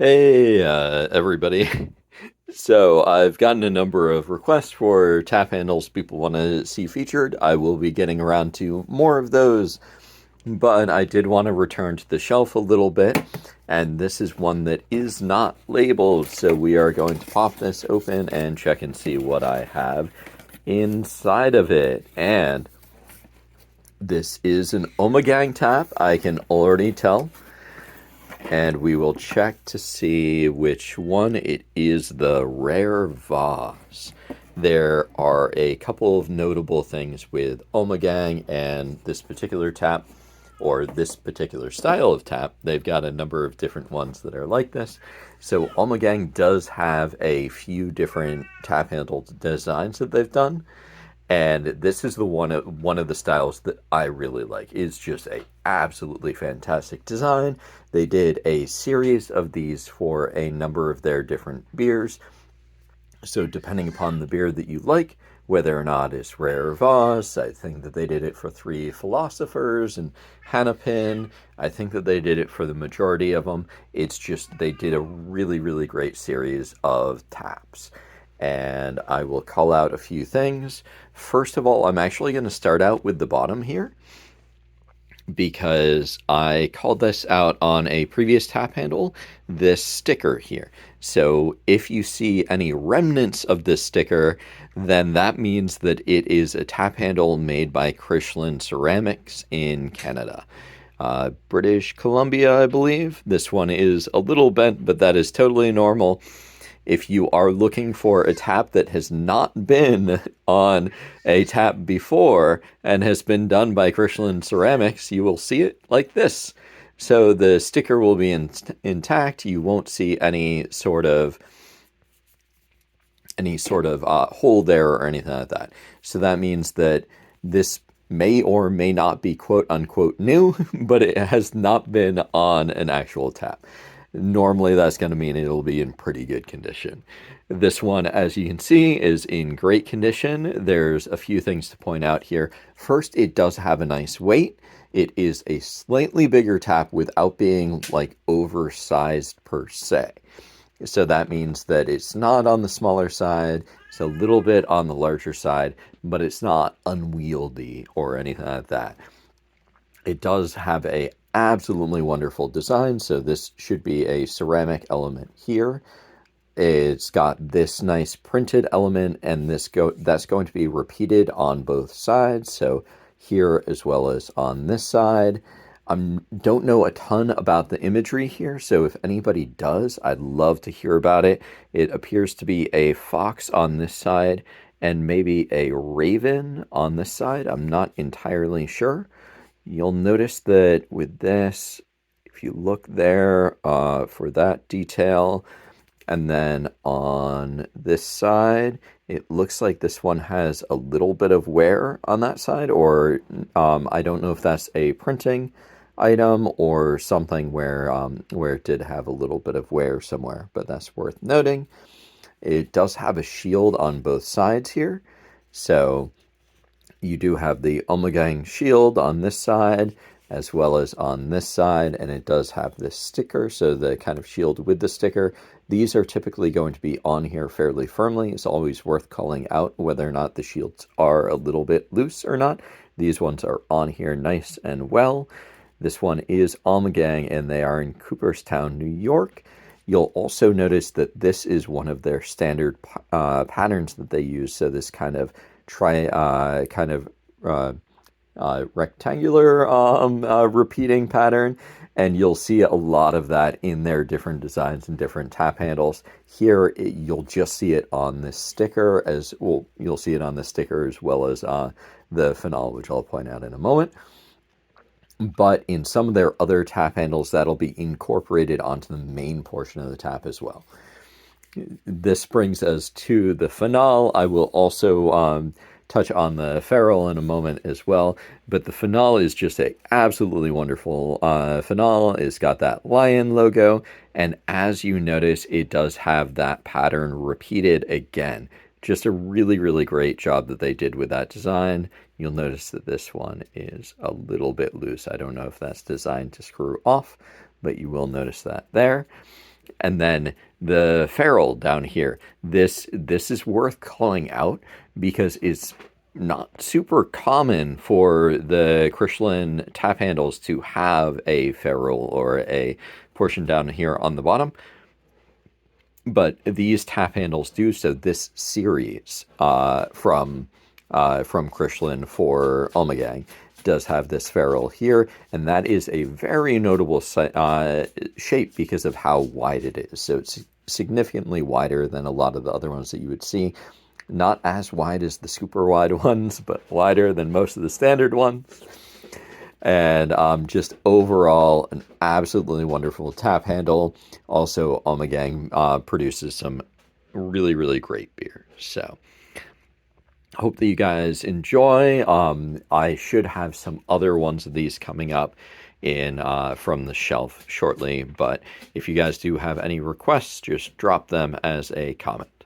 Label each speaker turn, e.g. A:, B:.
A: Hey, everybody. So I've gotten a number of requests for tap handles people want to see featured. I will be getting around to more of those, but I did want to return to the shelf a little bit, and this is one that is not labeled, so we are going to pop this open and check and see what I have inside of it. And this is an Ommegang tap, I can already tell. And we will check to see which one it is, the rare vase. There are a couple of notable things with Ommegang and this particular tap, or this particular style of tap. They've got a number of different ones that are like this. So Ommegang does have a few different tap handle designs that they've done. And this is the one of the styles that I really like. It's just a absolutely fantastic design. They did a series of these for a number of their different beers. So depending upon the beer that you like, whether or not it's Rare or Voss, I think that they did it for Three Philosophers and Hannapin. I think that they did it for the majority of them. It's just they did a really, really great series of taps. And I will call out a few things. First of all, I'm actually going to start out with the bottom here because I called this out on a previous tap handle, this sticker here. So if you see any remnants of this sticker, then that means that it is a tap handle made by Christian Ceramics in Canada. British Columbia, I believe. This one is a little bent, but that is totally normal. If you are looking for a tap that has not been on a tap before and has been done by Christian Ceramics, you will see it like this. So the sticker will be intact. You won't see any sort of hole there or anything like that. So that means that this may or may not be quote unquote new, but it has not been on an actual tap. Normally that's going to mean it'll be in pretty good condition. This one, as you can see, is in great condition. There's a few things to point out here. First, it does have a nice weight. It is a slightly bigger tap without being like oversized per se. So that means that it's not on the smaller side, it's a little bit on the larger side, but it's not unwieldy or anything like that. It does have a absolutely wonderful design, so this should be a ceramic element here. It's got this nice printed element, and that's going to be repeated on both sides, so here as well as on this side. I don't know a ton about the imagery here, so if anybody does, I'd love to hear about it. It appears to be a fox on this side and maybe a raven on this side. I'm not entirely sure. You'll notice that with this, if you look there for that detail, and then on this side, it looks like this one has a little bit of wear on that side, or I don't know if that's a printing item or something where it did have a little bit of wear somewhere, but that's worth noting. It does have a shield on both sides here, so you do have the Ommegang shield on this side as well as on this side, and it does have this sticker, so the kind of shield with the sticker. These are typically going to be on here fairly firmly. It's always worth calling out whether or not the shields are a little bit loose or not. These ones are on here nice and well. This one is Ommegang, and they are in Cooperstown, New York. You'll also notice that this is one of their standard patterns that they use, so this kind of rectangular repeating pattern, and you'll see a lot of that in their different designs and different tap handles. Here, you'll just see it on this sticker as well. You'll see it on the sticker as well as the finale, which I'll point out in a moment. But in some of their other tap handles, that'll be incorporated onto the main portion of the tap as well. This brings us to the finale. I will also touch on the ferrule in a moment as well, but the finale is just a absolutely wonderful finale. It's got that lion logo, and as you notice, it does have that pattern repeated again. Just a really, really great job that they did with that design. You'll notice that this one is a little bit loose. I don't know if that's designed to screw off, but you will notice that there. And then the ferrule down here. This is worth calling out because it's not super common for the Kirschlin tap handles to have a ferrule or a portion down here on the bottom. But these tap handles do. So this series from Kirschlin for Ommegang does have this ferrule here, and that is a very notable shape because of how wide it is. So it's significantly wider than a lot of the other ones that you would see. Not as wide as the super wide ones, but wider than most of the standard ones. And just overall, an absolutely wonderful tap handle. Also, Ommegang produces some really, really great beer. So, hope that you guys enjoy. I should have some other ones of these coming up in from the shelf shortly. But if you guys do have any requests, just drop them as a comment.